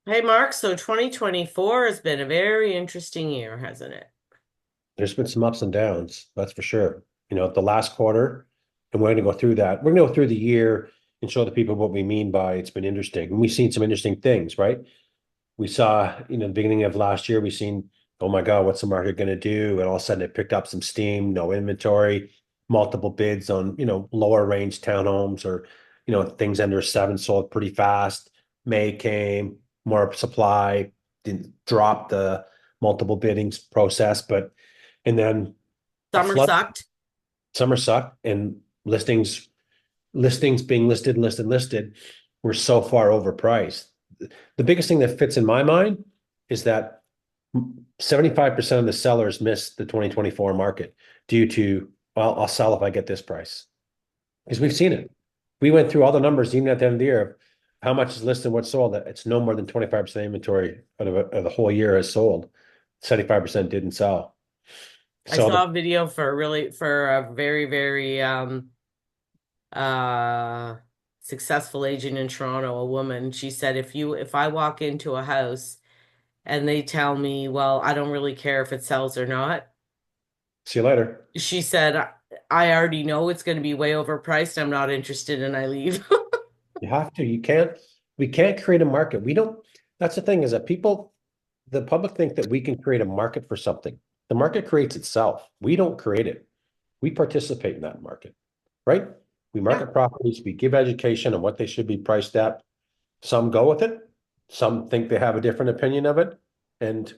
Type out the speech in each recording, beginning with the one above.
Hey Mark, so 2024 has been a very interesting year, hasn't it? There's been some ups and downs, that's for sure. The last quarter, and we're going to go through that. We're going to go through the year and show the people what we mean by it's been interesting. And we've seen some interesting things, right? We saw, the beginning of last year, we've seen, oh my God, what's the market going to do? And all of a sudden it picked up some steam, no inventory, multiple bids on, lower range townhomes or, things under seven sold pretty fast. May came, more supply, didn't drop the multiple biddings process, and then a Summer flood, sucked. summer sucked, and listings being listed were so far overpriced. The biggest thing that fits in my mind is that 75% of the sellers missed the 2024 market due to, well, I'll sell if I get this price. Because we've seen it. We went through all the numbers even at the end of the year of how much is listed, what's sold. It's no more than 25% inventory of the whole year has sold. 75% didn't sell. I So the saw a video for a very uh successful agent in Toronto, a woman. She said if I walk into a house and they tell me, well, I don't really care if it sells or not, see you later. she said I already know it's going to be way overpriced. I'm not interested and I leave. You have to. We can't create a market. We don't, that's the thing is that the public think that we can create a market for something. The market creates itself. We don't create it. We participate in that market, right? We Yeah. market properties, we give education on what they should be priced at. Some go with it. Some think they have a different opinion of it. And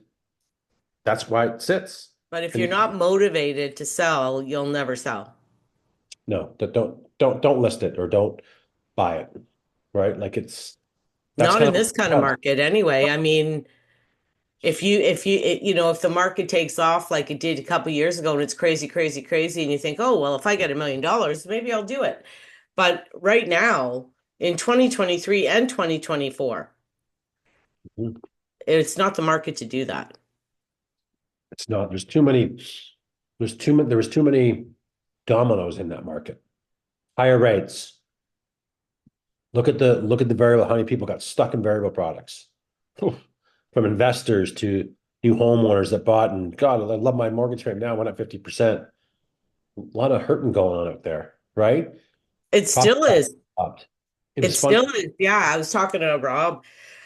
that's why it sits. But if you're And not motivated to sell, you'll never sell. no, don't list it or don't buy it, right? Like that's Not in kind this kind of of market anyway. I mean, if the market takes off like it did a couple years ago and it's crazy, and you think, oh, well, if I get $1 million, maybe I'll do it. But right now, in 2023 and 2024, it's not the market to do that. it's not. There was too many dominoes in that market. Higher rates. Look at the variable, how many people got stuck in variable products. From investors to new homeowners that bought and God, I love my mortgage rate now, went up 50%. A lot of hurting going on out there, right? It Property still tax is. upped. It It is fun. still is. Yeah, I was talking to Rob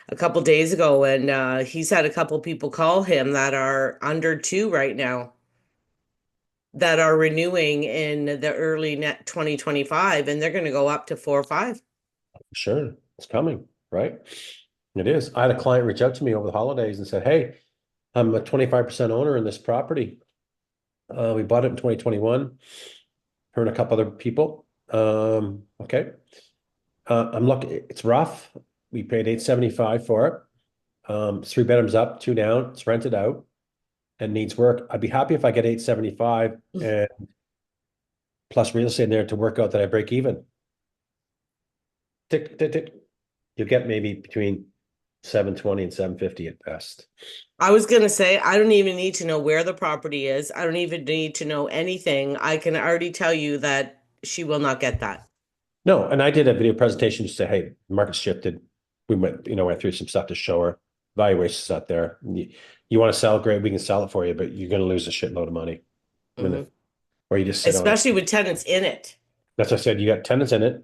a couple days ago, and he's had a couple people call him that are under two right now that are renewing in the early net 2025, and they're going to go up to 4 or 5. Sure, it's coming, right? It is. I had a client reach out to me over the holidays and said, "Hey, I'm a 25% owner in this property. We bought it in 2021. Her and a couple other people. Okay. I'm looking, it's rough. We paid 875 for it. It's three bedrooms up, two down. It's rented out and needs work. I'd be happy if I get 875 and plus real estate in there to work out that I break even. Tick, tick, tick. You'll get maybe between 720 and 750 at best. I was gonna say, I don't even need to know where the property is. I don't even need to know anything. I can already tell you that she will not get that. No, and I did a video presentation to say, hey, the market shifted. We went through some stuff to show her. Valuation's not there. You want to sell, great, we can sell it for you, but you're going to lose a shitload of money. Hmm. Or you just sit on it. Especially with tenants in it. That's what I said. You got tenants in it.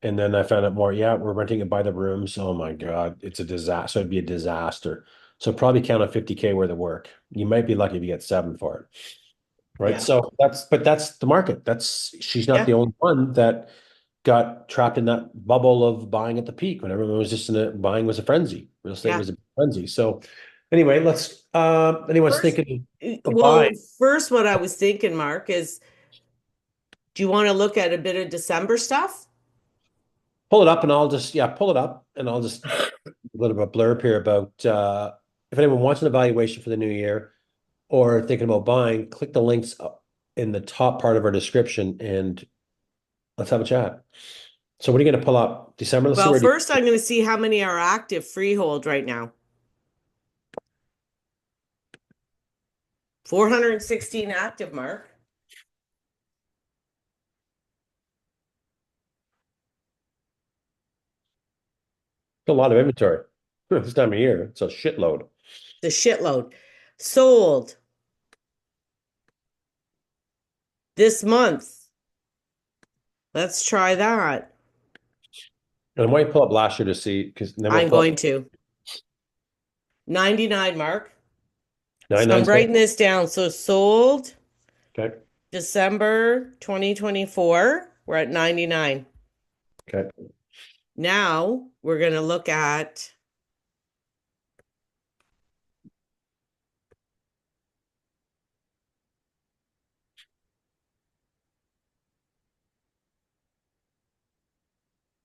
And then I found out more. Yeah, we're renting it by the rooms. Oh my God. It's a disaster. It'd be a disaster. So probably count on 50K worth of work. You might be lucky if you get seven for it. Right. Yeah. So that's the market. She's not the Yeah. only one that got trapped in that bubble of buying at the peak when everyone was just buying was a frenzy. Real estate Yeah. was a frenzy. So anyway, anyone's First, thinking of well, buying, first, what I was thinking, Mark, is do you want to look at a bit of December stuff? pull it up and yeah, pull it up and I'll just a little bit of blurb here about if anyone wants an evaluation for the new year or thinking about buying, click the links up in the top part of our description and let's have a chat. So what are you going to pull up? December? Let's see Well, where first, I'm going to see how many are active freehold right now. 416 active, Mark. a lot of inventory. This time of year, it's a shitload. The shitload. Sold this month. Let's try that. And I might pull up last year to see, because then we'll I'm pull up going to. 99, Mark. nine So I'm nine's good. writing this down. So sold Okay. December 2024. We're at 99. Okay. Now we're going to look at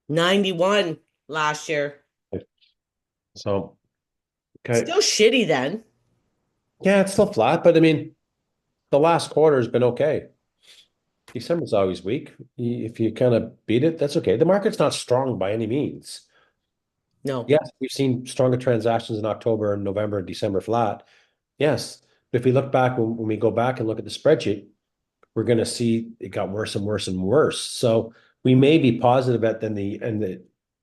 91 last year. So, okay. Still shitty then. Yeah, it's still flat, but I mean, the last quarter has been okay. December's always weak. If you kind of beat it, that's okay. The market's not strong by any means. No. Yes, we've seen stronger transactions in October and November and December flat. Yes. But if we look back, when we go back and look at the spreadsheet, we're going to see it got worse and worse and worse. So we may be positive at the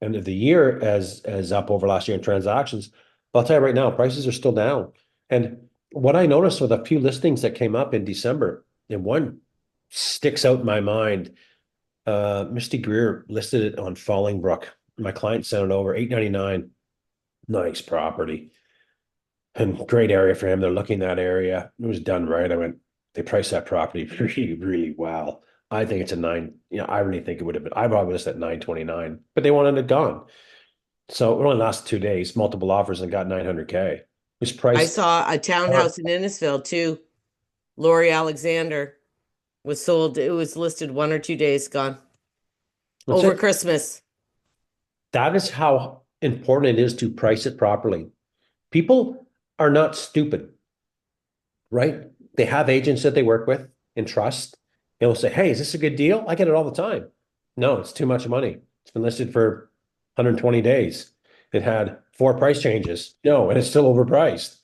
end of the year as up over last year in transactions. But I'll tell you right now, prices are still down. And what I noticed with a few listings that came up in December, and one sticks out in my mind. Misty Greer listed it on Fallingbrook. My client sent it over, 899. Nice property. And great area for him. They're looking that area. It was done right. I went, they priced that property really, really well. I think it's a nine. I really think it would have been. I probably listed at 929, but they wanted it gone. So it only lasted 2 days, multiple offers, and got 900K. It was I priced. saw a townhouse in Innisfil too. Lori Alexander was sold. It was listed 1 or 2 days gone That's over it. Christmas. That is how important it is to price it properly. People are not stupid, right? They have agents that they work with and trust. They'll say, "Hey, is this a good deal?" I get it all the time. No, it's too much money. It's been listed for 120 days. It had 4 price changes. No, and it's still overpriced.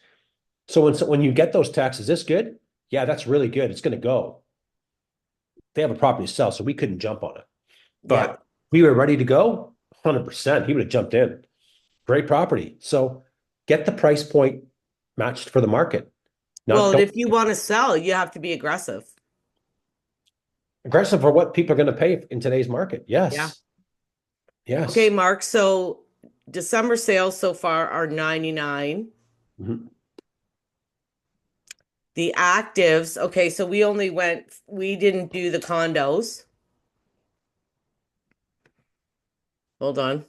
So when you get those texts, is this good? Yeah, that's really good. It's going to go. They have a property to sell, so we couldn't jump on it. Yeah. But we were ready to go, 100%. He would have jumped in. Great property. So get the price point matched for the market. Well, Not and don't if you want to sell, you have to be aggressive. aggressive for what people are going to pay in today's market. Yeah. Yes. Okay, Yes. Mark. So December sales so far are 99. Mhm. The actives, okay, so we didn't do the condos. Hold on.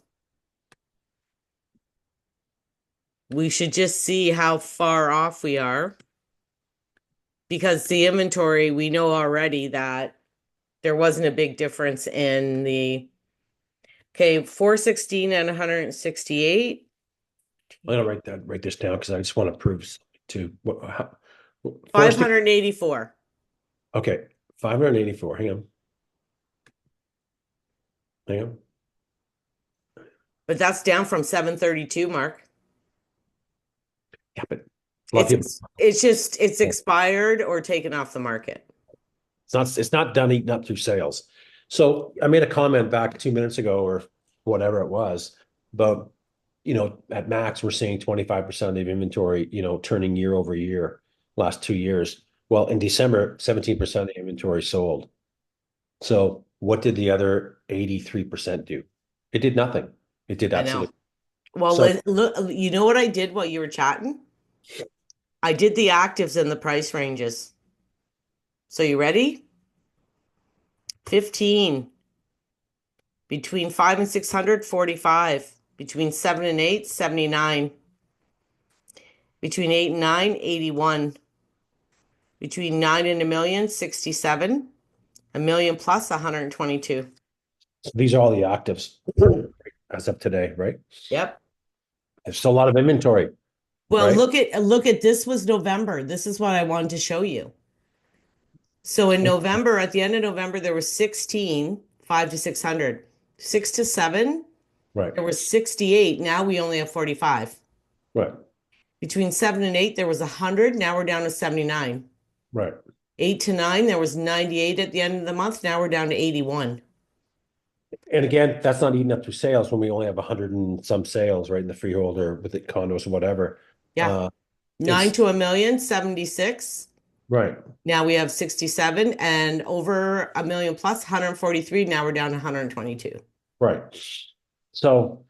We should just see how far off we are because the inventory, we know already that there wasn't a big difference in the, okay, 416 and 168. I'm gonna write this down because I just want to prove to what how, 460. 584. Okay, 584. Hang on. Hang on. But that's down from 732, Mark. Yeah, but a lot of people. It's expired or taken off the market. It's not done eating up through sales. So I made a comment back 2 minutes ago or whatever it was, but at max we're seeing 25% of inventory, turning year over year, last 2 years. Well, in December, 17% of the inventory sold. So what did the other 83% do? It did nothing. It did I know. absolutely. Well, So look, you know what I did while you were chatting? I did the actives and the price ranges. So you ready? 15. Between 5 and 600, 45. Between 7 and 8, 79. Between 8 and 9, 81. Between 9 and a million, 67. A million plus, 122. these are all the actives as of today, right? Yep. There's still a lot of inventory, Well, right? look at this was November. This is what I wanted to show you. So in November, at the end of November, there was 16, 5 to 600. 6 to 7, Right, there was 68. Now we only have 45. right, Between 7 and 8, there was 100. Now we're down to 79. right. 8 to 9, there was 98 at the end of the month. Now we're down to 81. And again, that's not eating up through sales when we only have 100 and some sales, right, in the freehold or with the condos or whatever. Yeah. Uh, Nine it's to a million, 76. right, Now we have 67 and over a million plus 143. Now we're down to 122. right. So,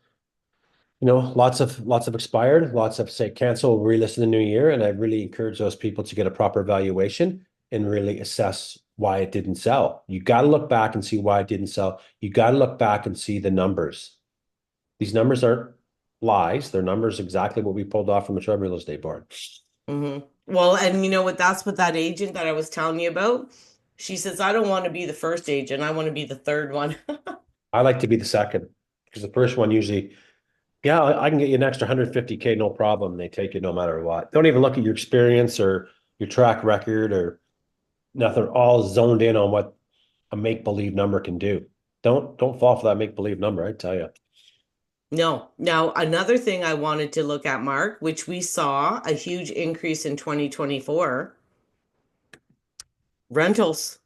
lots of expired, lots of say cancel, relist in the new year. And I really encourage those people to get a proper valuation and really assess why it didn't sell. You got to look back and see why it didn't sell. You got to look back and see the numbers. These numbers aren't lies. They're numbers exactly what we pulled off from the Trevor Real Estate Board. Well, and you know what? That's what that agent that I was telling you about. She says, I don't want to be the first agent. I want to be the third one. I like to be the second because the first one usually, yeah, I can get you an extra 150K, no problem. They take it no matter what. Don't even look at your experience or your track record or nothing. All zoned in on what a make-believe number can do. Don't fall for that make-believe number, I tell you. No. Now, another thing I wanted to look at, Mark, which we saw a huge increase in 2024, rentals.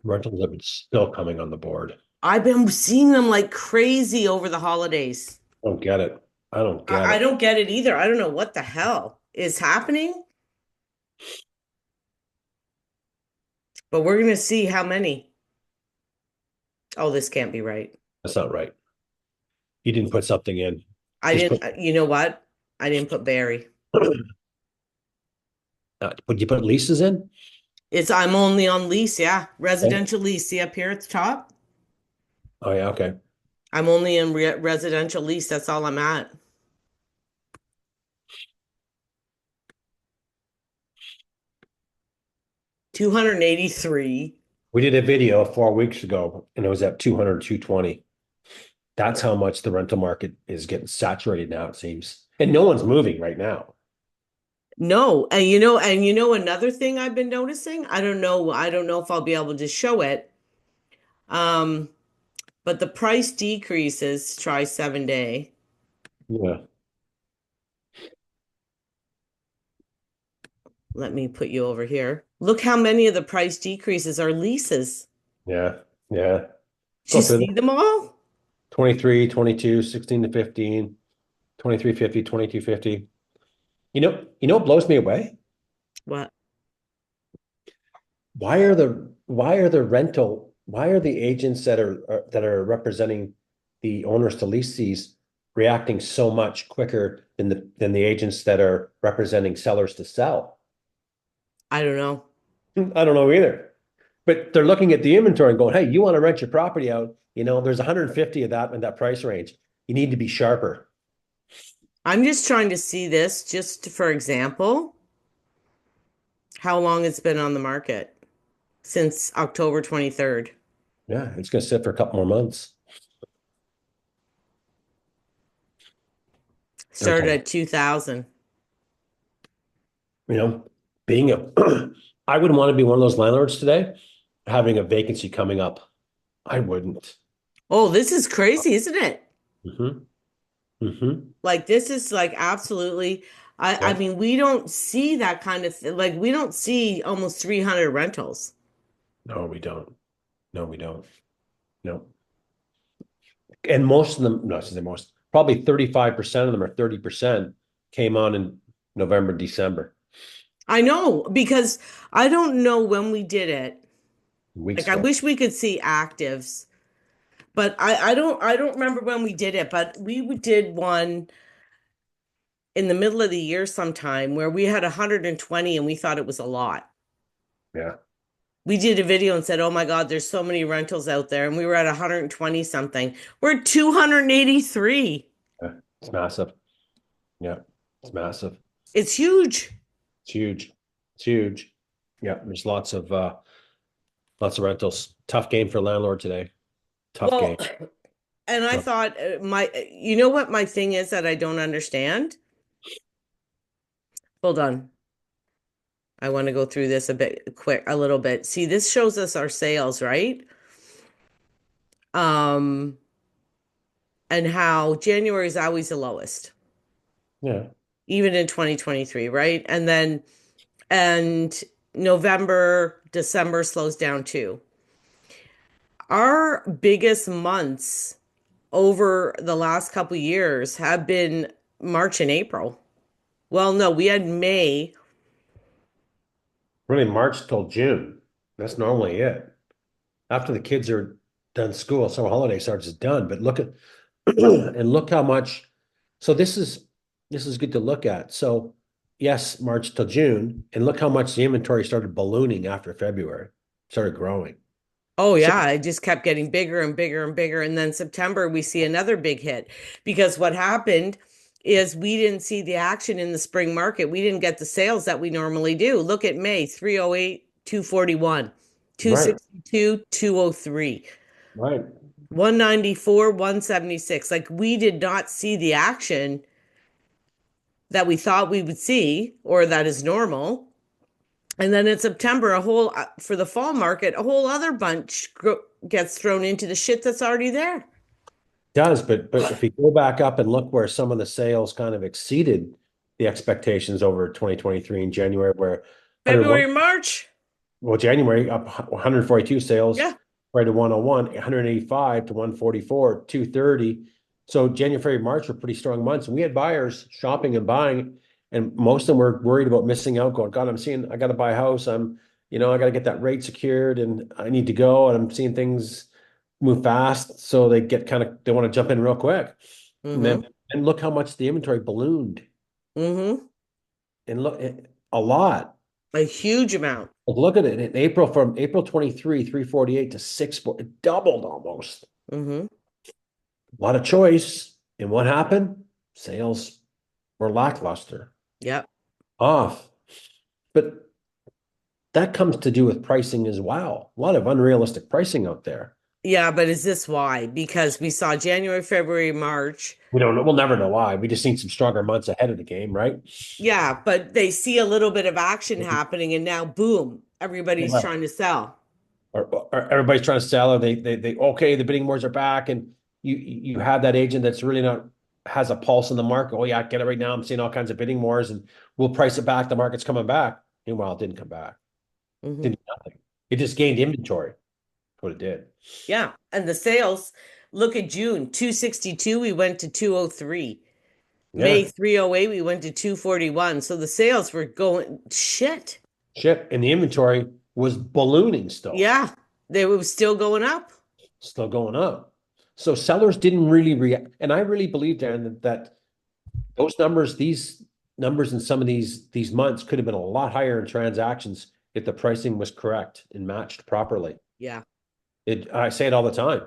Rentals have been still coming on the board. I've been seeing them like crazy over the holidays. I don't get it. I don't get I it. don't get it either. I don't know what the hell is happening, but we're going to see how many. Oh, this can't be right. That's not right. You didn't put something in. I Just didn't, put, you know what? I didn't put Barrie. would you put leases in? I'm only on lease, yeah. Okay. Residential lease. See up here at the top? Oh yeah, okay. I'm only in residential lease. That's all I'm at. 283. We did a video 4 weeks ago and it was at 200, 220. That's how much the rental market is getting saturated now, it seems. And no one's moving right now. No, and another thing I've been noticing, I don't know if I'll be able to show it. Um, but the price decreases, try 7 day. Yeah, Let me put you over here. Look how many of the price decreases are leases. yeah, yeah. Do you Go through see them. them all? 23, 22, 16 to 15, 23.50, 22.50. What blows me away? What? Why are the agents that are representing the owners to lease these reacting so much quicker than the agents that are representing sellers to sell? I don't know. I don't know either. But they're looking at the inventory and going, hey, you want to rent your property out, there's 150 of that in that price range. You need to be sharper. I'm just trying to see this, just for example, how long it's been on the market since October 23rd. Yeah, it's going to sit for a couple more months. They're Started told, at 2000. you know, being a, I wouldn't want to be one of those landlords today having a vacancy coming up. I wouldn't. Oh, this is crazy, isn't it? Hmm. Hmm. Like this is like absolutely I Yeah. mean we don't see that kind of like we don't see almost 300 rentals. No, we don't. No, we don't. No. And most of them, no, I should say most, probably 35% of them or 30% came on in November, December, I know because I don't know when we did it. weeks Like I ago. wish we could see actives, but I don't remember when we did it, but did one in the middle of the year sometime where we had 120 and we thought it was a lot. Yeah. We did a video and said, "Oh my God, there's so many rentals out there," and we were at 120 something. We're at 283. Yeah. It's massive. Yeah. It's massive. It's huge. It's huge. It's huge. Yeah. There's lots of rentals. Tough game for landlord today. Tough Well, game. and I Tough. thought you know what my thing is that I don't understand? Hold on. I want to go through this a little bit. See, this shows us our sales, right? Um, and how January is always the lowest, Yeah. even in 2023, right? And November, December slows down too. Our biggest months over the last couple years have been March and April. Well, no, we had May. Really March till June. That's normally it. After the kids are done school, summer holiday starts is done. But look at and look how much. So this is good to look at. So yes, March till June, and look how much the inventory started ballooning after February, started growing. Oh So yeah, it just kept getting bigger and bigger and bigger. And then September, we see another big hit because what happened is we didn't see the action in the spring market. We didn't get the sales that we normally do. Look at May, 308, 241, right, 262, 203, right. 194, 176. Like we did not see the action that we thought we would see or that is normal. And then in September, a whole for the fall market, a whole other bunch gets thrown into the shit that's already there. Does, but if we go back up and look where some of the sales kind of exceeded the expectations over 2023 in January, where 101, February, March. well, January up 142 sales Yeah. right to 101, 185 to 144, 230. So January, February, March were pretty strong months. And we had buyers shopping and buying, and most of them were worried about missing out, going, God, I got to buy a house. I got to get that rate secured and I need to go. And I'm seeing things move fast. So they want to jump in real quick. And then, Mm-hmm. and look how much the inventory ballooned Mm-hmm. and look a lot. A huge amount. Look at it in April, from April 23, 348 to 640, it doubled almost. Mm-hmm. A lot of choice. And what happened? Sales were lackluster, Yep. off. But that comes to do with pricing as well. A lot of unrealistic pricing out there. Yeah, but is this why? Because we saw January, February, March. We don't know. We'll never know why. We just seen some stronger months ahead of the game, right? Yeah, but they see a little bit of action happening and now boom, everybody's Or, trying to sell. or everybody's trying to sell, or they okay, the bidding wars are back, and you have that agent that's really not has a pulse in the market. Oh yeah, get it right now. I'm seeing all kinds of bidding wars, and we'll price it back. The market's coming back. Meanwhile, it didn't come back. Mm-hmm. Didn't do nothing. It just gained inventory. That's what it did. Yeah. And the sales, look at June, 262, we went to 203. May Yeah, 308, we went to 241. So the sales were going shit. shit. And the inventory was ballooning still, Yeah, they were still going up. still going up. So sellers didn't really react. And I really believe, Dan, that those numbers, these numbers in some of these months could have been a lot higher in transactions if the pricing was correct and matched properly. Yeah. I say it all the time.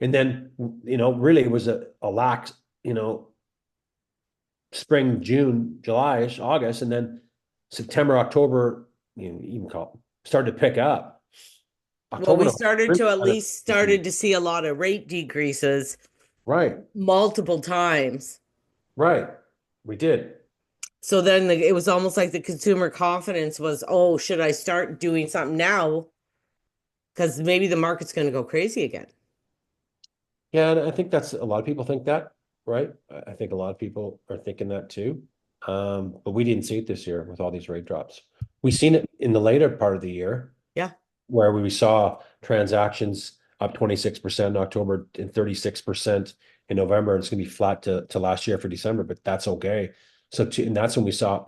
And then, really it was a lax, spring, June, July, August, and then September, October, you can call it, started to pick up. Well, October, we November, started really to at kind of, least started to see a lot of rate decreases right, multiple times. right. We did. So then it was almost like the consumer confidence was, oh, should I start doing something now? Because maybe the market's going to go crazy again. Yeah, and I think that's a lot of people think that, right? I think a lot of people are thinking that too. But we didn't see it this year with all these rate drops. We seen it in the later part of the year Yeah. where we saw transactions up 26% in October and 36% in November. And it's gonna be flat to last year for December, but that's okay. And that's when we saw,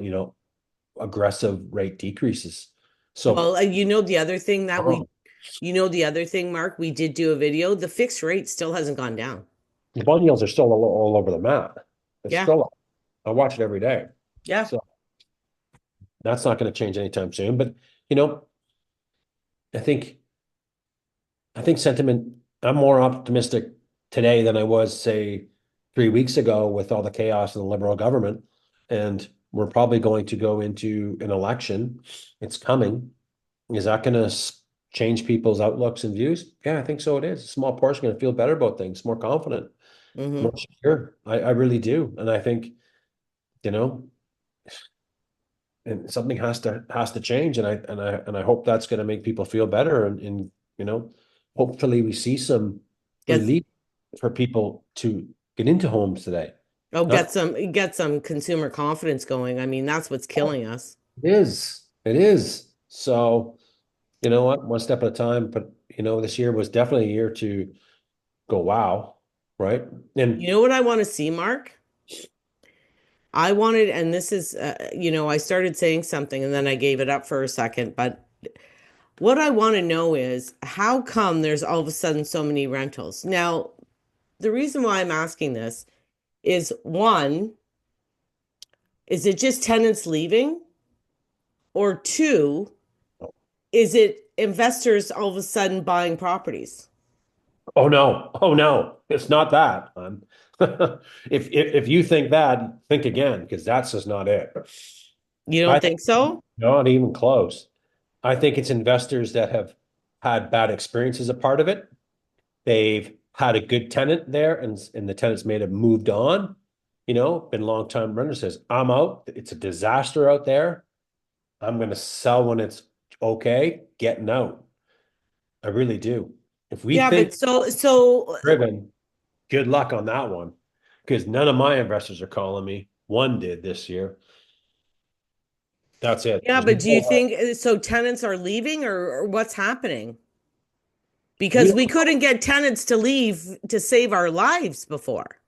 aggressive rate decreases. So Well, the other thing the other thing, Mark, we did do a video. The fixed rate still hasn't gone down. the bond yields are still all over the map. It's Yeah. still, I watch it every day. Yeah. So that's not going to change anytime soon. But you know, I think sentiment. I'm more optimistic today than I was, say, 3 weeks ago with all the chaos in the Liberal government, and we're probably going to go into an election. It's coming. Is that going to change people's outlooks and views? Yeah, I think so. It is. A small portion going to feel better about things, more confident, Hmm. more secure. I really do, and I think you know. And something has to change, and I hope that's going to make people feel better, and hopefully we see some Get relief for people to get into homes today. oh, Not get some consumer confidence going. I mean, that's what's killing us. it is so you know what, one step at a time, but this year was definitely a year to go, wow, right? You And know what I want to see, Mark? I wanted, and this is, I started saying something and then I gave it up for a second, but what I want to know is how come there's all of a sudden so many rentals? Now, the reason why I'm asking this is one, is it just tenants leaving? Or two, is it investors all of a sudden buying properties? oh no, oh no, it's not that. If you think that, think again, because that's just not it. You I don't think think so? not even close. I think it's investors that have had bad experiences a part of it. They've had a good tenant there, and the tenants may have moved on. Been long time renter says, I'm out. It's a disaster out there. I'm going to sell when it's okay, getting out. I really do. If we Yeah, think but so driven, good luck on that one. Because none of my investors are calling me. One did this year. That's it. yeah, There's but do you no, think so tenants are leaving or what's happening? we Because we don't couldn't get tenants to leave to save our lives before.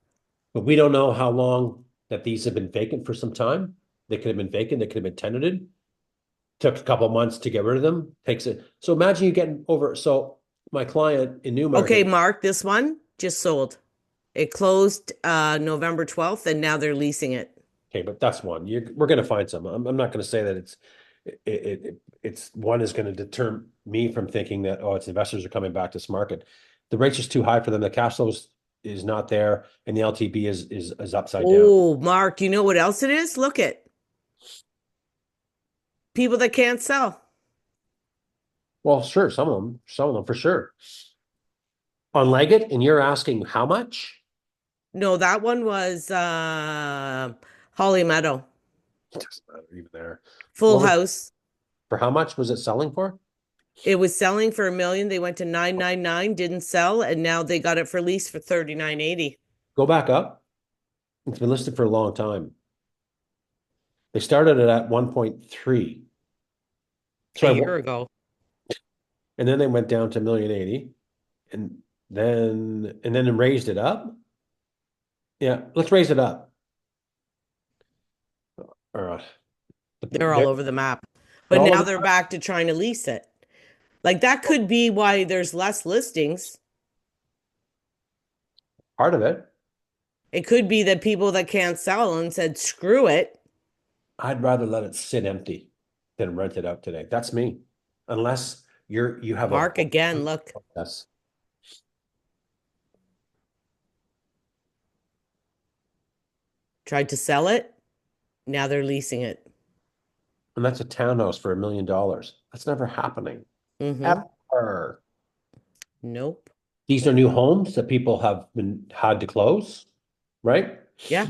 but we don't know how long that these have been vacant for some time. They could have been vacant. They could have been tenanted. Took a couple months to get rid of them. Takes it. So imagine you getting over. So my client in Okay, Newmarket. Mark, this one just sold. It closed November 12th and now they're leasing it. Okay, but that's one. We're going to find some. I'm not going to say that it's one is going to deter me from thinking that, oh, it's investors are coming back to this market. The rate's just too high for them. The cash flows is not there, and the LTV is upside down. Oh, Mark, you know what else it is? Look at people that can't sell. Well, sure, some of them for sure. On Leggett, and you're asking how much? No, that one was Holly Meadow. It doesn't matter even there. Full What was house. for how much was it selling for? It was selling for 1 million. They went to 999, didn't sell, and now they got it for lease for 39.80 Go back up. It's been listed for a long time. They started it at 1.3. a Sorry, year ago. and then they went down to 1,080,000 and then raised it up. Yeah, let's raise it up. All right. They're all over the map. They're But all now over they're back to trying to lease it. Like that could be why there's less listings. part of it. It could be that people that can't sell and said, screw it. I'd rather let it sit empty than rent it out today. That's me. Unless you have a Mark again, look, yes, tried to sell it. Now they're leasing it. and that's a townhouse for $1 million. That's never happening. Mm-hmm. Ever. Nope. These are new homes that people have been had to close, right? Yeah.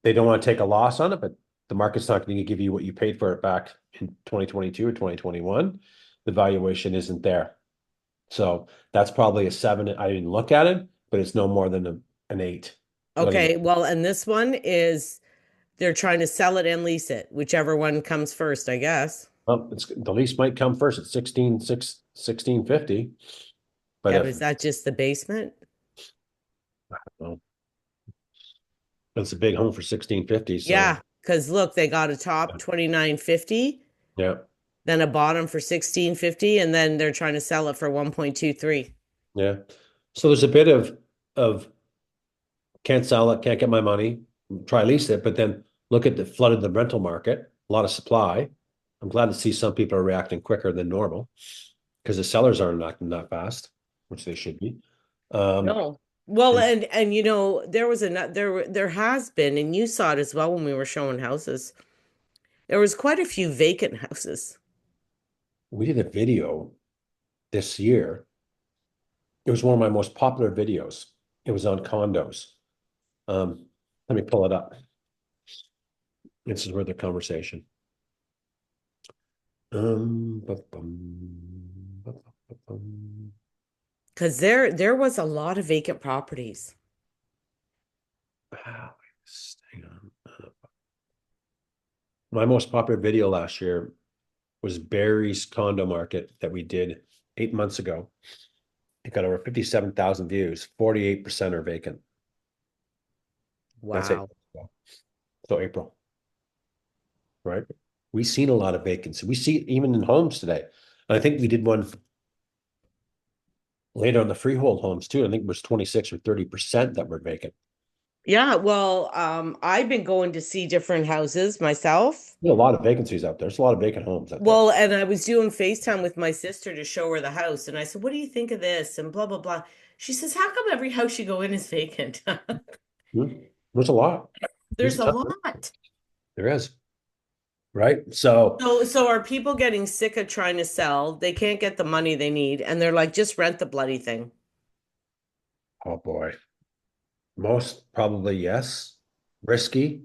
They don't want to take a loss on it, but the market's not going to give you what you paid for it back in 2022 or 2021. The valuation isn't there. So that's probably a seven. I didn't look at it, but it's no more than an eight. Letting Okay. Well, and this one is they're trying to sell it and lease it, whichever one comes first, I guess. it's the lease might come first at 1650. But Yeah, but if is that just the basement? well, it's a big home for 1650, so Yeah, because look, they got a top 29.50, yeah, then a bottom for 16.50, and then they're trying to sell it for 1.23. yeah. So there's a bit of can't sell it, can't get my money, try lease it, but then look at the flood of the rental market, a lot of supply. I'm glad to see some people are reacting quicker than normal because the sellers aren't acting that fast, which they should be. Um, No. Well, and and there was there has been, and you saw it as well when we were showing houses. There was quite a few vacant houses. we did a video this year. It was one of my most popular videos. It was on condos. Um, Let me pull it up. This is where the conversation. Bum. Because there was a lot of vacant properties. Hang on. My most popular video last year was Barrie's condo market that we did 8 months ago. It got over 57,000 views. 48% are vacant. That's it. Wow. So April, right? We've seen a lot of vacancy. We see it even in homes today. And I think we did one later on the freehold homes too. I think it was 26 or 30% that were vacant. Yeah, well, I've been going to see different houses myself. There's a lot of vacancies out there. There's a lot of vacant homes out there. Well, and I was doing FaceTime with my sister to show her the house, and I said, "What do you think of this?" And blah blah blah. She says, "How come every house you go in is vacant?" There's a lot. There's There's a a ton. lot. There is, right? So, So are people getting sick of trying to sell? They can't get the money they need, and they're like, just rent the bloody thing. oh boy, most probably yes. Risky,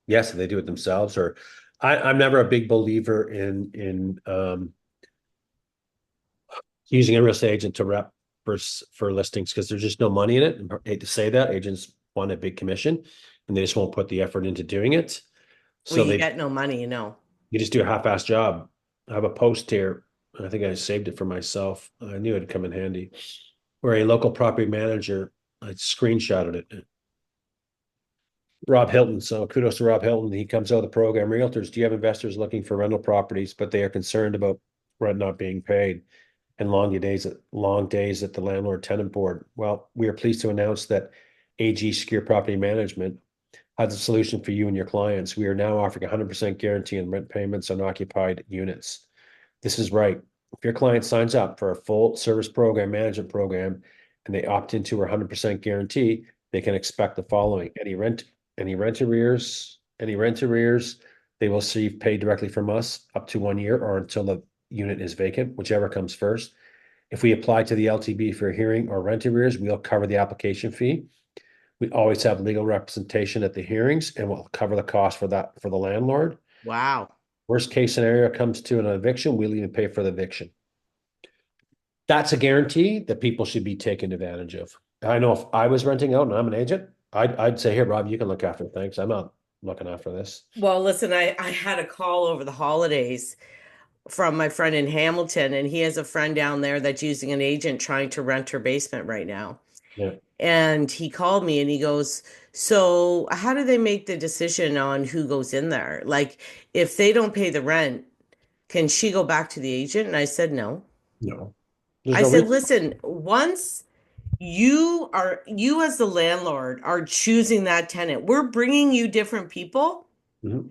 yes, if they do it themselves. Or I'm never a big believer in using a real estate agent to rep for listings because there's just no money in it. And I hate to say that, agents want a big commission and they just won't put the effort into doing it. Well, So you they get no money, you know. you just do a half-assed job. I have a post here. I think I saved it for myself. I knew it'd come in handy. Where a local property manager, I screenshotted it. Rob Hilton. So kudos to Rob Hilton. He comes out of the program. Realtors, do you have investors looking for rental properties, but they are concerned about rent not being paid and long days at the landlord tenant board? Well, we are pleased to announce that AG Secure Property Management has a solution for you and your clients. We are now offering 100% guarantee on rent payments on occupied units. This is right. If your client signs up for a full service program management program and they opt into a 100% guarantee, they can expect the following: any rent arrears, they will receive paid directly from us up to 1 year or until the unit is vacant, whichever comes first. If we apply to the LTB for a hearing or rent arrears, we'll cover the application fee. We always have legal representation at the hearings and we'll cover the cost for that for the landlord. Wow. Worst case scenario comes to an eviction, we'll even pay for the eviction. That's a guarantee that people should be taken advantage of. I know if I was renting out and I'm an agent, I'd say, here, Rob, you can look after things. I'm not looking after this. Well, listen, I had a call over the holidays from my friend in Hamilton, and he has a friend down there that's using an agent trying to rent her basement right now. Yeah, And he called me and he goes, "So, how do they make the decision on who goes in there? Like, if they don't pay the rent, can she go back to the agent?" And I said, "No." no, there's I no said, reason. "Listen, once you as the landlord are choosing that tenant, we're bringing you different people Mhm,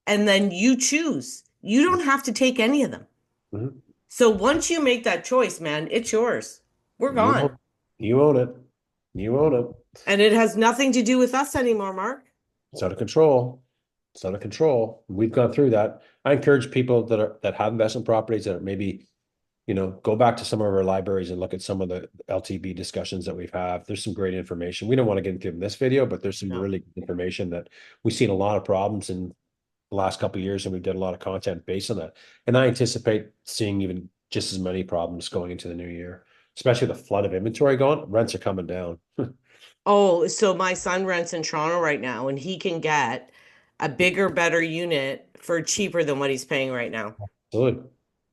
and then you choose. You don't have to take any of them. mhm. So once you make that choice, man, it's yours. We're You gone. own, you own it. You own it. And it has nothing to do with us anymore, Mark." It's out of control. It's out of control. We've gone through that. I encourage people that have investment properties that are maybe, go back to some of our libraries and look at some of the LTB discussions that we've had. There's some great information. We don't want to get into in this video, but there's some No. really good information that we've seen a lot of problems in the last couple of years, and we've done a lot of content based on that. And I anticipate seeing even just as many problems going into the new year, especially the flood of inventory going. Rents are coming down. Oh, so my son rents in Toronto right now and he can get a bigger, better unit for cheaper than what he's paying right now. Absolutely.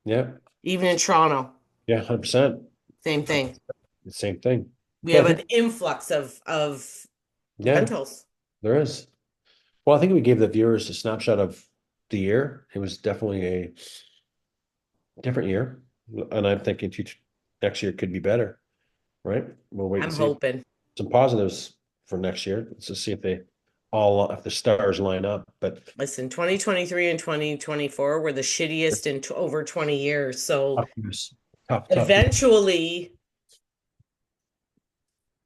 Yeah. Even in Toronto, Yeah. 100%. same thing. The same thing. We Well, have I an think, influx of yeah, rentals. there is. Well, I think we gave the viewers a snapshot of the year. It was definitely a different year. And I'm thinking next year could be better, right? We'll wait and I'm see hoping. some positives for next year. Let's just see if the stars line up. But Listen, 2023 and 2024 were the shittiest in over 20 years. So tough years. Tough years. eventually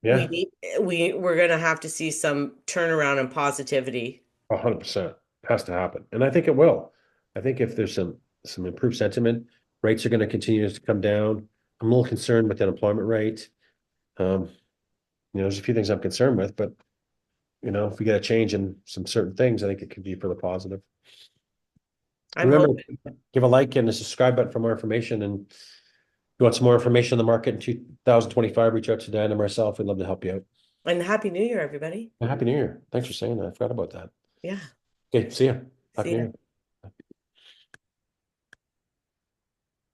we Yeah, need we're gonna have to see some turnaround and positivity. 100%. Has to happen. And I think it will. I think if there's some improved sentiment, rates are going to continue to come down. I'm a little concerned with the unemployment rate. Um, there's a few things I'm concerned with, but if we get a change in some certain things, I think it could be for the positive. I'm Remember, hoping. give a like and a subscribe button for more information. And if you want some more information on the market in 2025, reach out to Diane and myself. We'd love to help you out. And Happy New Year, everybody. And Happy New Year. Thanks for saying that. I forgot about that. Yeah. Okay, see ya. See Happy New ya. Year.